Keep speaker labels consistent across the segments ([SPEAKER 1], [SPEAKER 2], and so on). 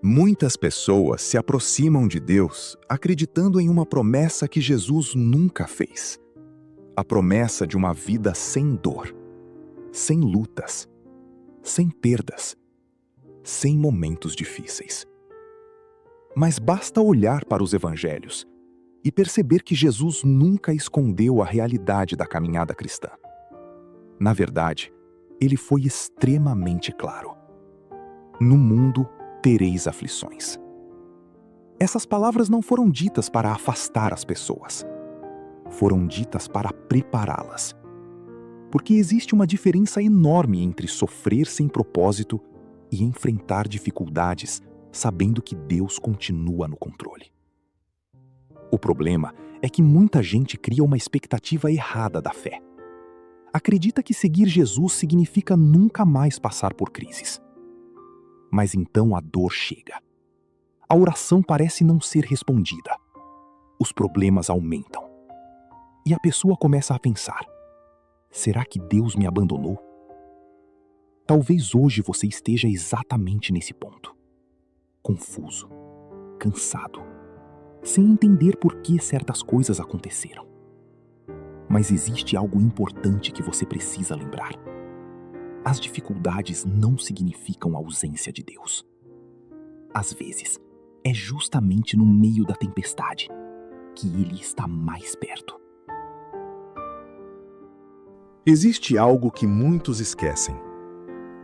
[SPEAKER 1] Muitas pessoas se aproximam de Deus acreditando em uma promessa que Jesus nunca fez. A promessa de uma vida sem dor, sem lutas, sem perdas, sem momentos difíceis. Mas basta olhar para os evangelhos e perceber que Jesus nunca escondeu a realidade da caminhada cristã. Na verdade, ele foi extremamente claro. No mundo tereis aflições. Essas palavras não foram ditas para afastar as pessoas. Foram ditas para prepará-las. Porque existe uma diferença enorme entre sofrer sem propósito e enfrentar dificuldades sabendo que Deus continua no controle. O problema é que muita gente cria uma expectativa errada da fé. Acredita que seguir Jesus significa nunca mais passar por crises. Mas então a dor chega. A oração parece não ser respondida. Os problemas aumentam. E a pessoa começa a pensar: será que Deus me abandonou? Talvez hoje você esteja exatamente nesse ponto. Confuso, cansado, sem entender por que certas coisas aconteceram. Mas existe algo importante que você precisa lembrar. As dificuldades não significam ausência de Deus. Às vezes, é justamente no meio da tempestade que Ele está mais perto.
[SPEAKER 2] Existe algo que muitos esquecem.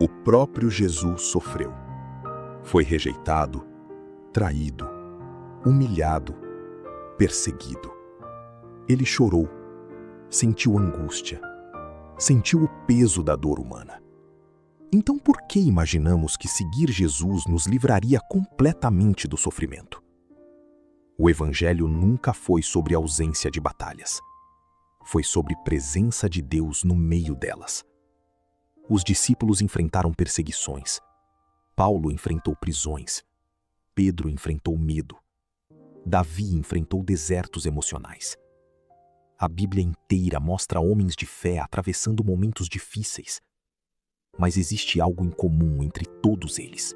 [SPEAKER 2] O próprio Jesus sofreu. Foi rejeitado, traído, humilhado, perseguido. Ele chorou, sentiu angústia, sentiu o peso da dor humana. Então por que imaginamos que seguir Jesus nos livraria completamente do sofrimento? O Evangelho nunca foi sobre ausência de batalhas. Foi sobre presença de Deus no meio delas. Os discípulos enfrentaram perseguições. Paulo enfrentou prisões. Pedro enfrentou medo. Davi enfrentou desertos emocionais. A Bíblia inteira mostra homens de fé atravessando momentos difíceis. Mas existe algo em comum entre todos eles.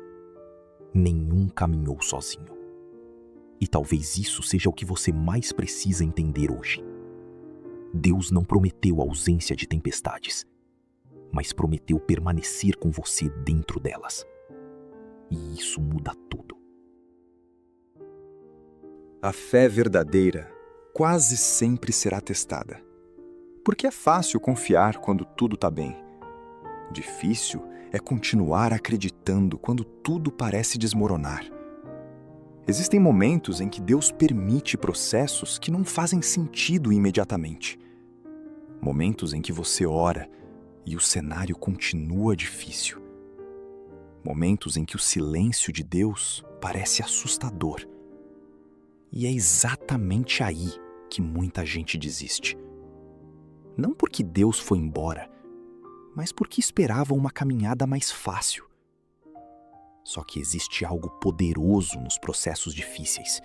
[SPEAKER 2] Nenhum caminhou sozinho. E talvez isso seja o que você mais precisa entender hoje. Deus não prometeu ausência de tempestades, mas prometeu permanecer com você dentro delas. E isso muda tudo.
[SPEAKER 3] A fé verdadeira quase sempre será testada. Porque é fácil confiar quando tudo está bem. Difícil é continuar acreditando quando tudo parece desmoronar. Existem momentos em que Deus permite processos que não fazem sentido imediatamente. Momentos em que você ora e o cenário continua difícil. Momentos em que o silêncio de Deus parece assustador. E é exatamente aí que muita gente desiste. Não porque Deus foi embora, mas porque esperavam uma caminhada mais fácil. Só que existe algo poderoso nos processos difíceis.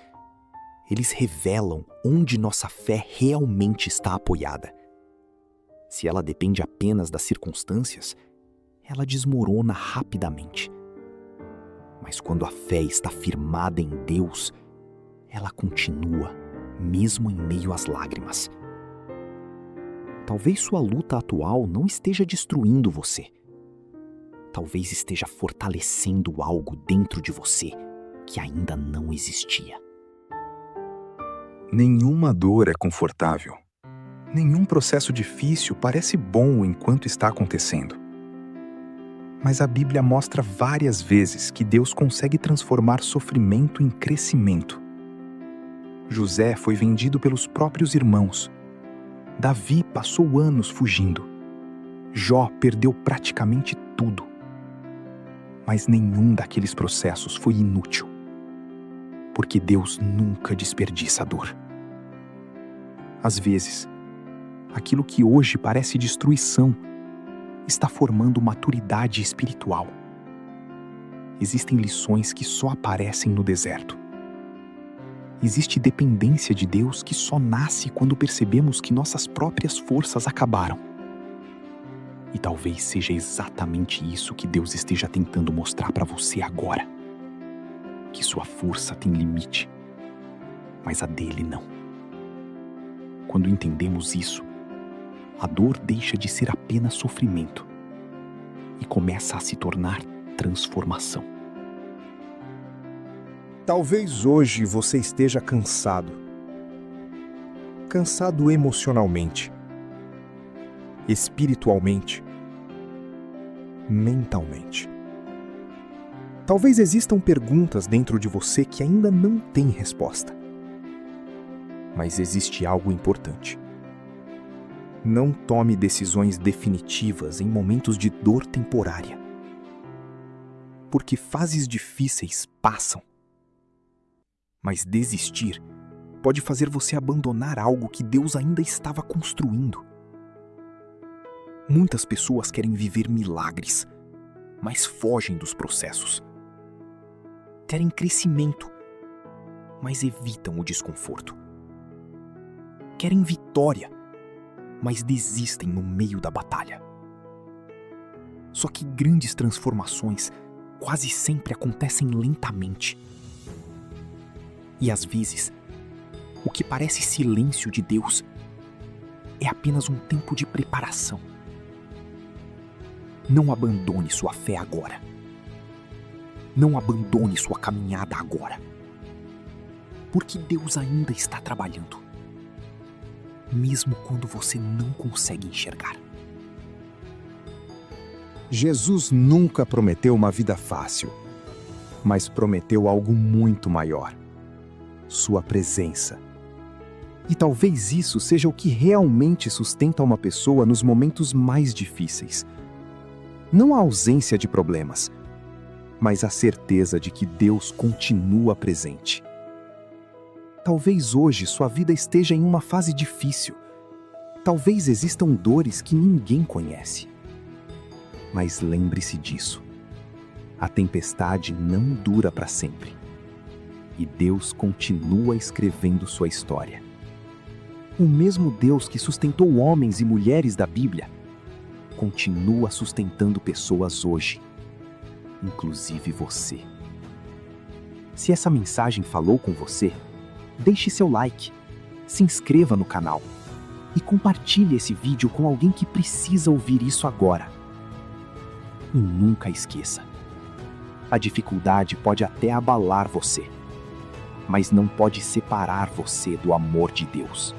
[SPEAKER 3] Eles revelam onde nossa fé realmente está apoiada. Se ela depende apenas das circunstâncias, ela desmorona rapidamente. Mas quando a fé está firmada em Deus, ela continua, mesmo em meio às lágrimas. Talvez sua luta atual não esteja destruindo você. Talvez esteja fortalecendo algo dentro de você que ainda não existia.
[SPEAKER 1] Nenhuma dor é confortável. Nenhum processo difícil parece bom enquanto está acontecendo. Mas a Bíblia mostra várias vezes que Deus consegue transformar sofrimento em crescimento. José foi vendido pelos próprios irmãos. Davi passou anos fugindo. Jó perdeu praticamente tudo. Mas nenhum daqueles processos foi inútil. Porque Deus nunca desperdiça a dor. Às vezes, aquilo que hoje parece destruição está formando maturidade espiritual. Existem lições que só aparecem no deserto. Existe dependência de Deus que só nasce quando percebemos que nossas próprias forças acabaram. E talvez seja exatamente isso que Deus esteja tentando mostrar para você agora. que sua força tem limite, mas a dele não. Quando entendemos isso, a dor deixa de ser apenas sofrimento e começa a se tornar transformação.
[SPEAKER 2] Talvez hoje você esteja cansado. Cansado emocionalmente, espiritualmente, mentalmente. Talvez existam perguntas dentro de você que ainda não têm resposta. Mas existe algo importante. Não tome decisões definitivas em momentos de dor temporária. Porque fases difíceis passam. Mas desistir pode fazer você abandonar algo que Deus ainda estava construindo. Muitas pessoas querem viver milagres, mas fogem dos processos. Querem crescimento, mas evitam o desconforto. Querem vitória, mas desistem no meio da batalha. Só que grandes transformações quase sempre acontecem lentamente. E às vezes, o que parece silêncio de Deus é apenas um tempo de preparação. Não abandone sua fé agora. Não abandone sua caminhada agora. Porque Deus ainda está trabalhando. Mesmo quando você não consegue enxergar. Jesus nunca prometeu uma vida fácil, mas prometeu algo muito maior: sua presença. E talvez isso seja o que realmente sustenta uma pessoa nos momentos mais difíceis. Não a ausência de problemas, mas a certeza de que Deus continua presente. Talvez hoje sua vida esteja em uma fase difícil. Talvez existam dores que ninguém conhece. Mas lembre-se disso. A tempestade não dura para sempre. E Deus continua escrevendo sua história. O mesmo Deus que sustentou homens e mulheres da Bíblia continua sustentando pessoas hoje, inclusive você. Se essa mensagem falou com você, deixe seu like, se inscreva no canal e compartilhe esse vídeo com alguém que precisa ouvir isso agora. E nunca esqueça, a dificuldade pode até abalar você, mas não pode separar você do amor de Deus.